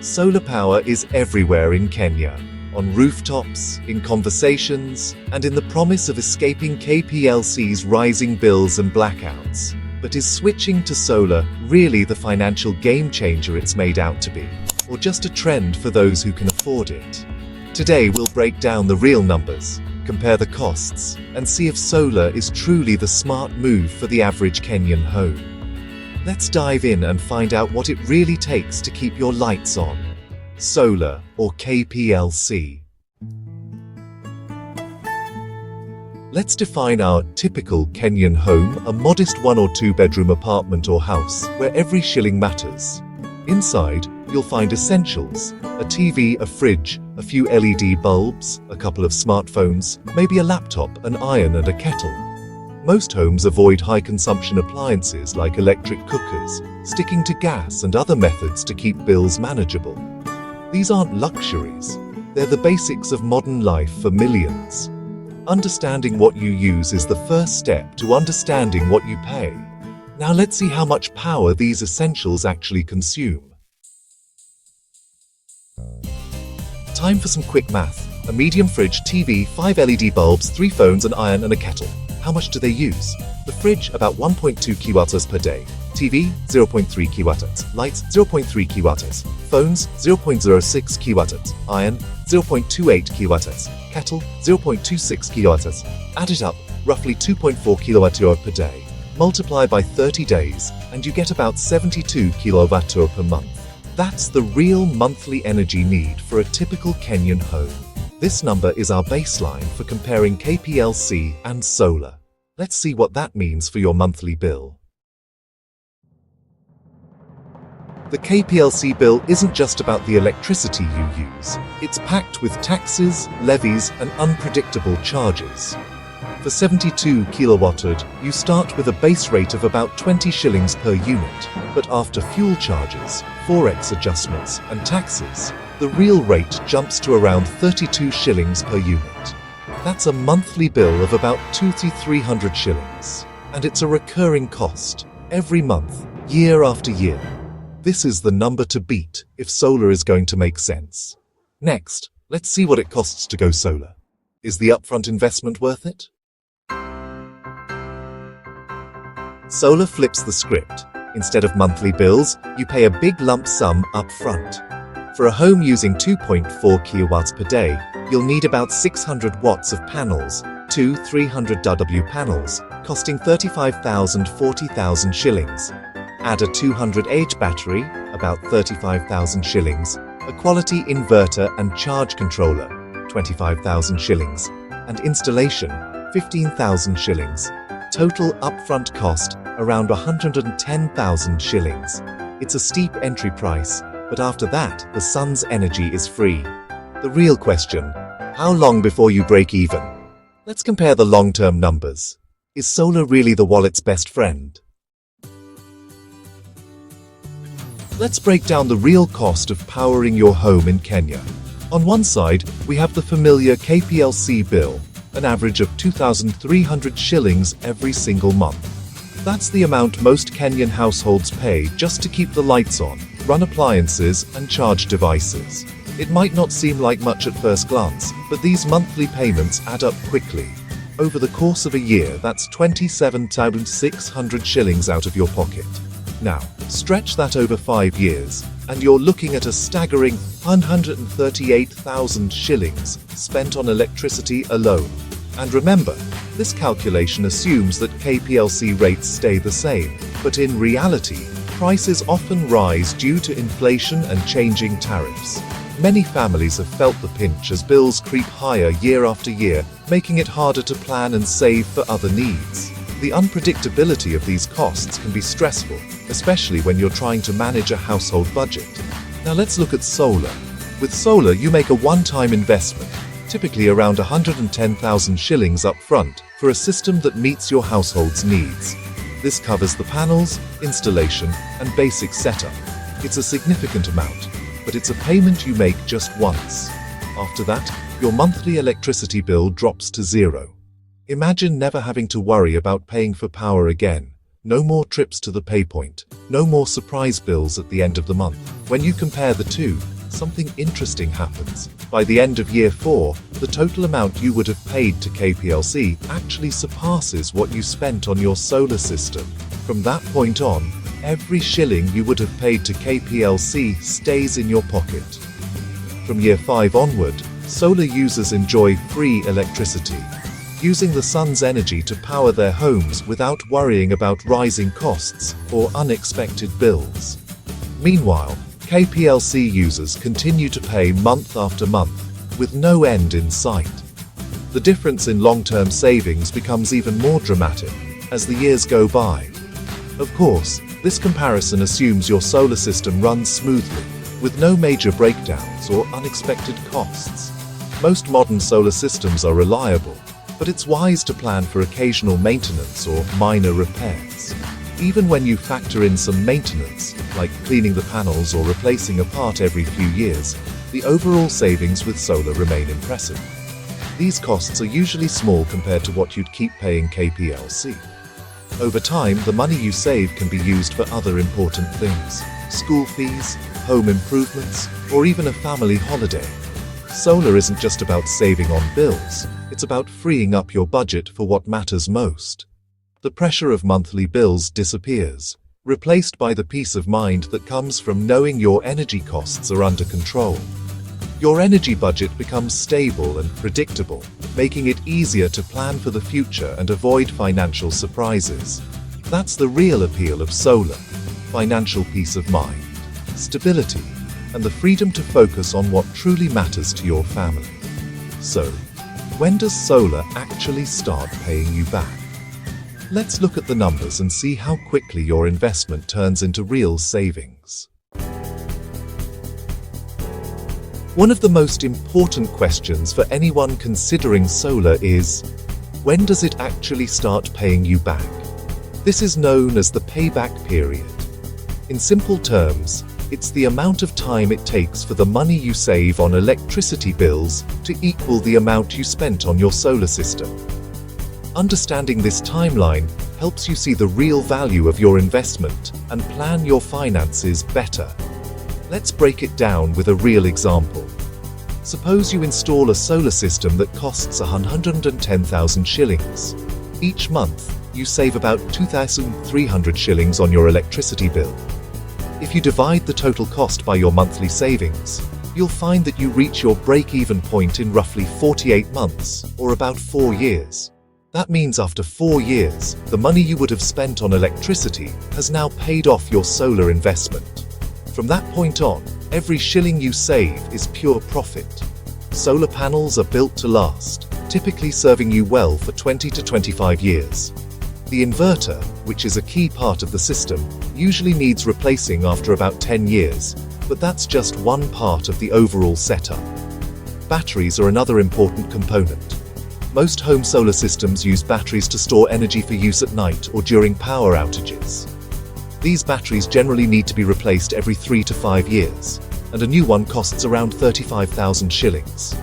Solar power is everywhere in Kenya, on rooftops, in conversations, and in the promise of escaping KPLC's rising bills and blackouts. But is switching to solar really the financial game changer it's made out to be, or just a trend for those who can afford it? Today we'll break down the real numbers, compare the costs, and see if solar is truly the smart move for the average Kenyan home. Let's dive in and find out what it really takes to keep your lights on. Solar, or KPLC. Let's define our typical Kenyan home, a modest 1 or 2 bedroom apartment or house where every shilling matters. Inside, you'll find essentials: a TV, a fridge, a few LED bulbs, a couple of smartphones, maybe a laptop, an iron and a kettle. Most homes avoid high-consumption appliances like electric cookers, sticking to gas and other methods to keep bills manageable. These aren't luxuries, they're the basics of modern life for millions. Understanding what you use is the first step to understanding what you pay. Now let's see how much power these essentials actually consume. Time for some quick math. A medium fridge, TV, 5 LED bulbs, 3 phones, an iron and a kettle. How much do they use? The fridge, about 1.2 kWh per day. TV, 0.3 kWh. Lights, 0.3 kWh. Phones, 0.06 kWh. Iron, 0.28 kWh. Kettle, 0.26 kWh. Add it up, roughly 2.4 kWh per day. Multiply by 30 days, and you get about 72 kWh per month. That's the real monthly energy need for a typical Kenyan home. This number is our baseline for comparing KPLC and solar. Let's see what that means for your monthly bill. The KPLC bill isn't just about the electricity you use. It's packed with taxes, levies, and unpredictable charges. For 72 kWh, you start with a base rate of about 20 shillings per unit, but after fuel charges, forex adjustments, and taxes, the real rate jumps to around 32 shillings per unit. That's a monthly bill of about 200-300 shillings, and it's a recurring cost, every month, year after year. This is the number to beat if solar is going to make sense. Next, let's see what it costs to go solar. Is the upfront investment worth it? Solar flips the script. Instead of monthly bills, you pay a big lump sum up front. For a home using 2.4 kilowatts per day, you'll need about 600 watts of panels, 2 300W panels, costing 35,000-40,000 shillings. Add a 200H battery, about 35,000 shillings, a quality inverter and charge controller, 25,000 shillings, and installation, 15,000 shillings. Total upfront cost, around 110,000 shillings. It's a steep entry price, but after that, the sun's energy is free. The real question: how long before you break even? Let's compare the long-term numbers. Is solar really the wallet's best friend? Let's break down the real cost of powering your home in Kenya. On one side, we have the familiar KPLC bill, an average of 2,300 shillings every single month. That's the amount most Kenyan households pay just to keep the lights on, run appliances, and charge devices. It might not seem like much at first glance, but these monthly payments add up quickly. Over the course of a year, that's 27,600 shillings out of your pocket. Now, stretch that over 5 years, and you're looking at a staggering 138,000 shillings spent on electricity alone. And remember, this calculation assumes that KPLC rates stay the same, but in reality, prices often rise due to inflation and changing tariffs. Many families have felt the pinch as bills creep higher year after year, making it harder to plan and save for other needs. The unpredictability of these costs can be stressful, especially when you're trying to manage a household budget. Now let's look at solar. With solar, you make a one-time investment, typically around 110,000 shillings up front, for a system that meets your household's needs. This covers the panels, installation, and basic setup. It's a significant amount, but it's a payment you make just once. After that, your monthly electricity bill drops to zero. Imagine never having to worry about paying for power again. No more trips to the pay point, no more surprise bills at the end of the month. When you compare the two, something interesting happens. By the end of year 4, the total amount you would have paid to KPLC actually surpasses what you spent on your solar system. From that point on, every shilling you would have paid to KPLC stays in your pocket. From year 5 onward, solar users enjoy free electricity, using the sun's energy to power their homes without worrying about rising costs or unexpected bills. Meanwhile, KPLC users continue to pay month after month, with no end in sight. The difference in long-term savings becomes even more dramatic as the years go by. Of course, this comparison assumes your solar system runs smoothly, with no major breakdowns or unexpected costs. Most modern solar systems are reliable, but it's wise to plan for occasional maintenance or minor repairs. Even when you factor in some maintenance, like cleaning the panels or replacing a part every few years, the overall savings with solar remain impressive. These costs are usually small compared to what you'd keep paying KPLC. Over time, the money you save can be used for other important things: school fees, home improvements, or even a family holiday. Solar isn't just about saving on bills, it's about freeing up your budget for what matters most. The pressure of monthly bills disappears, replaced by the peace of mind that comes from knowing your energy costs are under control. Your energy budget becomes stable and predictable, making it easier to plan for the future and avoid financial surprises. That's the real appeal of solar: financial peace of mind, stability, and the freedom to focus on what truly matters to your family. So, when does solar actually start paying you back? Let's look at the numbers and see how quickly your investment turns into real savings. One of the most important questions for anyone considering solar is, when does it actually start paying you back? This is known as the payback period. In simple terms, it's the amount of time it takes for the money you save on electricity bills to equal the amount you spent on your solar system. Understanding this timeline helps you see the real value of your investment and plan your finances better. Let's break it down with a real example. Suppose you install a solar system that costs 110,000 shillings. Each month, you save about 2,300 shillings on your electricity bill. If you divide the total cost by your monthly savings, you'll find that you reach your break-even point in roughly 48 months, or about 4 years. That means after 4 years, the money you would have spent on electricity has now paid off your solar investment. From that point on, every shilling you save is pure profit. Solar panels are built to last, typically serving you well for 20 to 25 years. The inverter, which is a key part of the system, usually needs replacing after about 10 years, but that's just one part of the overall setup. Batteries are another important component. Most home solar systems use batteries to store energy for use at night or during power outages. These batteries generally need to be replaced every 3 to 5 years, and a new one costs around 35,000 shillings.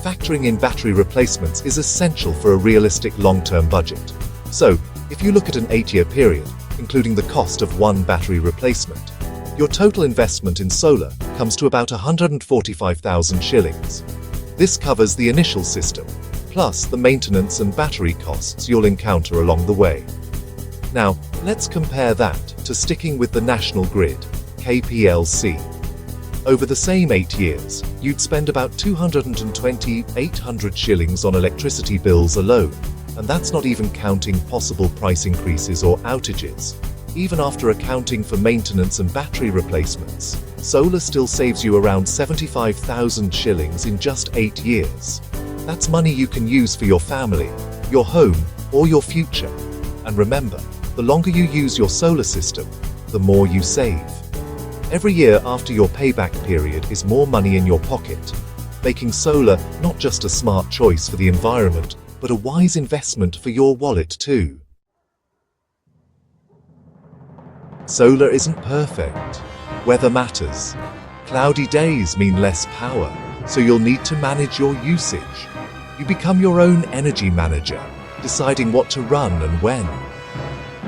Factoring in battery replacements is essential for a realistic long-term budget. So, if you look at an 8-year period, including the cost of one battery replacement, your total investment in solar comes to about 145,000 shillings. This covers the initial system, plus the maintenance and battery costs you'll encounter along the way. Now, let's compare that to sticking with the national grid, KPLC. Over the same 8 years, you'd spend about 228,800 shillings on electricity bills alone, and that's not even counting possible price increases or outages. Even after accounting for maintenance and battery replacements, solar still saves you around 75,000 shillings in just 8 years. That's money you can use for your family, your home, or your future. And remember, the longer you use your solar system, the more you save. Every year after your payback period is more money in your pocket, making solar not just a smart choice for the environment, but a wise investment for your wallet too. Solar isn't perfect. Weather matters. Cloudy days mean less power, so you'll need to manage your usage. You become your own energy manager, deciding what to run and when.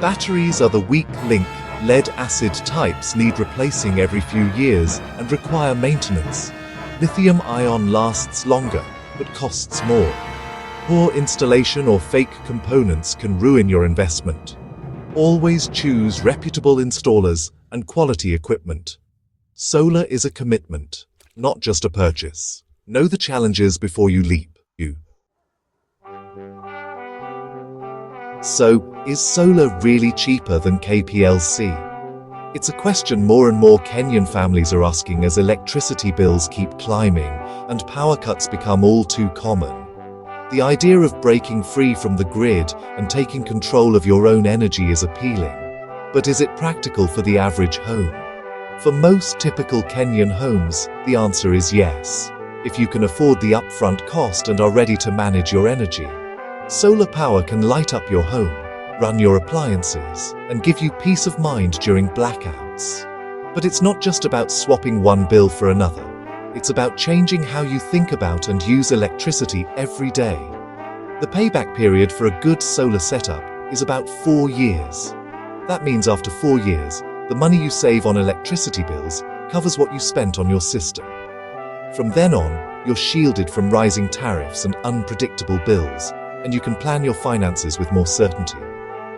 Batteries are the weak link Lead-acid types need replacing every few years and require maintenance. Lithium-ion lasts longer, but costs more. Poor installation or fake components can ruin your investment. Always choose reputable installers and quality equipment. Solar is a commitment, not just a purchase. Know the challenges before you leap. So, is solar really cheaper than KPLC? It's a question more and more Kenyan families are asking as electricity bills keep climbing and power cuts become all too common. The idea of breaking free from the grid and taking control of your own energy is appealing. But is it practical for the average home? For most typical Kenyan homes, the answer is yes, if you can afford the upfront cost and are ready to manage your energy. Solar power can light up your home, run your appliances, and give you peace of mind during blackouts. But it's not just about swapping one bill for another. It's about changing how you think about and use electricity every day. The payback period for a good solar setup is about 4 years. That means after 4 years, the money you save on electricity bills covers what you spent on your system. From then on, you're shielded from rising tariffs and unpredictable bills, and you can plan your finances with more certainty.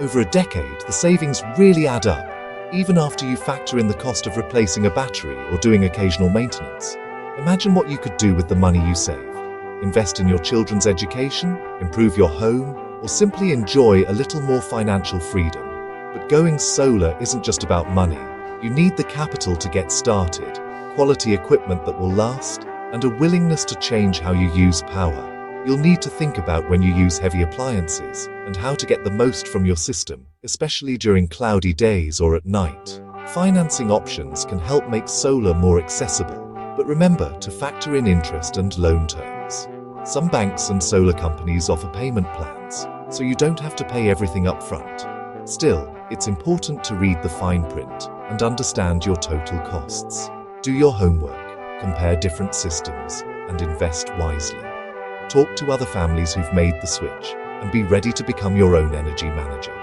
Over a decade, the savings really add up, even after you factor in the cost of replacing a battery or doing occasional maintenance. Imagine what you could do with the money you save. Invest in your children's education, improve your home, or simply enjoy a little more financial freedom. But going solar isn't just about money. You need the capital to get started, quality equipment that will last, and a willingness to change how you use power. You'll need to think about when you use heavy appliances and how to get the most from your system, especially during cloudy days or at night. Financing options can help make solar more accessible, but remember to factor in interest and loan terms. Some banks and solar companies offer payment plans, so you don't have to pay everything up front. Still, it's important to read the fine print and understand your total costs. Do your homework, compare different systems, and invest wisely. Talk to other families who've made the switch and be ready to become your own energy manager.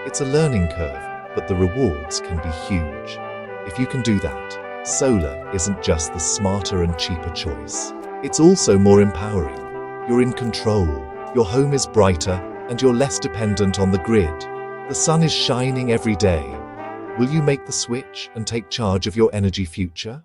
It's a learning curve, but the rewards can be huge. If you can do that, solar isn't just the smarter and cheaper choice. It's also more empowering. You're in control, your home is brighter, and you're less dependent on the grid. The sun is shining every day. Will you make the switch and take charge of your energy future?